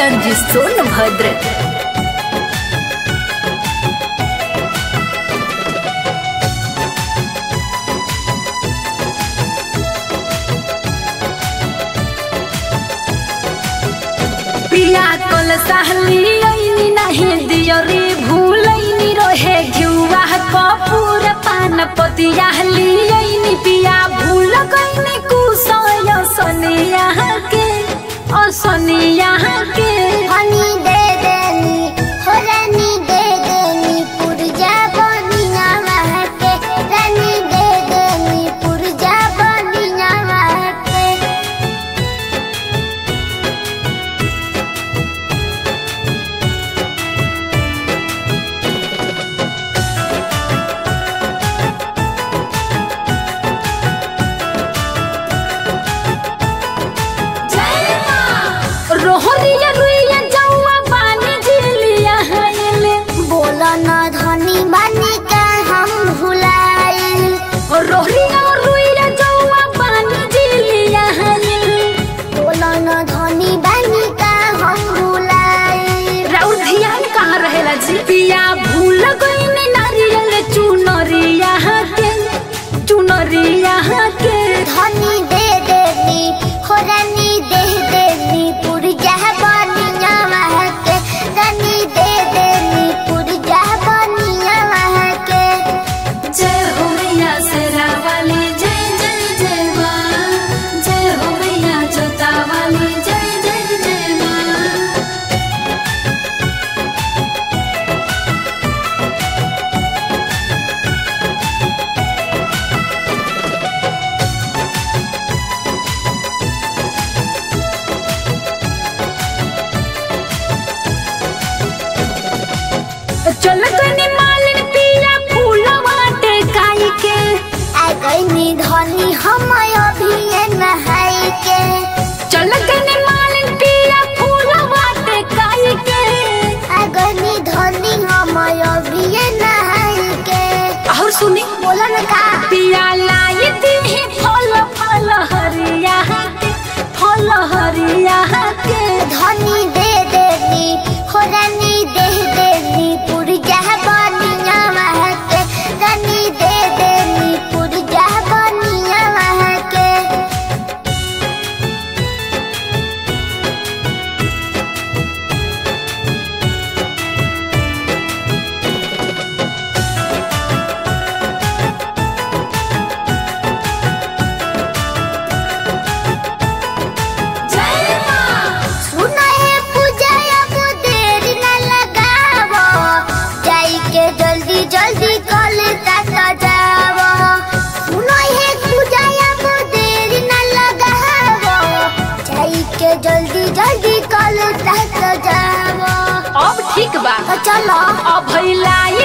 गोपालगंज सोनभद्र। पिया कल सहली नहीं दियरी भूलैनी रहे घिउआ कपूर पान पतिया लियनी पिया भूल गईनी कुसय सनिया के असनिया के हनी दे देनी हो रानी दे देनी पुरजा बनिया महके रानी दे देनी पुरजा बनिया महके। रोहरिया रुइया जौआ पानी झिलिया हाइले बोला न धनी बनी का हम भुलाइल। रोहरिया रुइया जौआ पानी झिलिया हाइले बोला न धनी बनी का हम भुलाइल। राउर ध्यान कहाँ रहेला जी पिया भूल गईनी नारियल चुनरिया के धनी दे देनी हो रानी दे देनी पुरजा बनिया महके रानी दे देनी पुरजा बनिया महके। जय हो मैया शेरा वाली जय जय जय माँ, जय हो मैया जोता वाली जय जय जय माँ। चल गनी मालिन पिया फूल बाटे काई के आ गईनी धनी हम अभी नहाई के। चल गनी मालिन पिया फूल बाटे काई के आ गईनी धनी हम अभी नहाई के। और सुनी बोला न का पिया लाई दी फल फल हरिया के धनी दे देनी हो रानी दे देनी पुरजा बनिया महके रानी दे देनी पुरजा बनिया महके। सुना है पूजा अब देर न लगावो जाई के जल्दी जल्दी कल तक जावो। सुना है पूजा अब देर न लगावो जाई के जल्दी जल्दी कल तक जावो। अब ठीक बा तो चलो अब लाई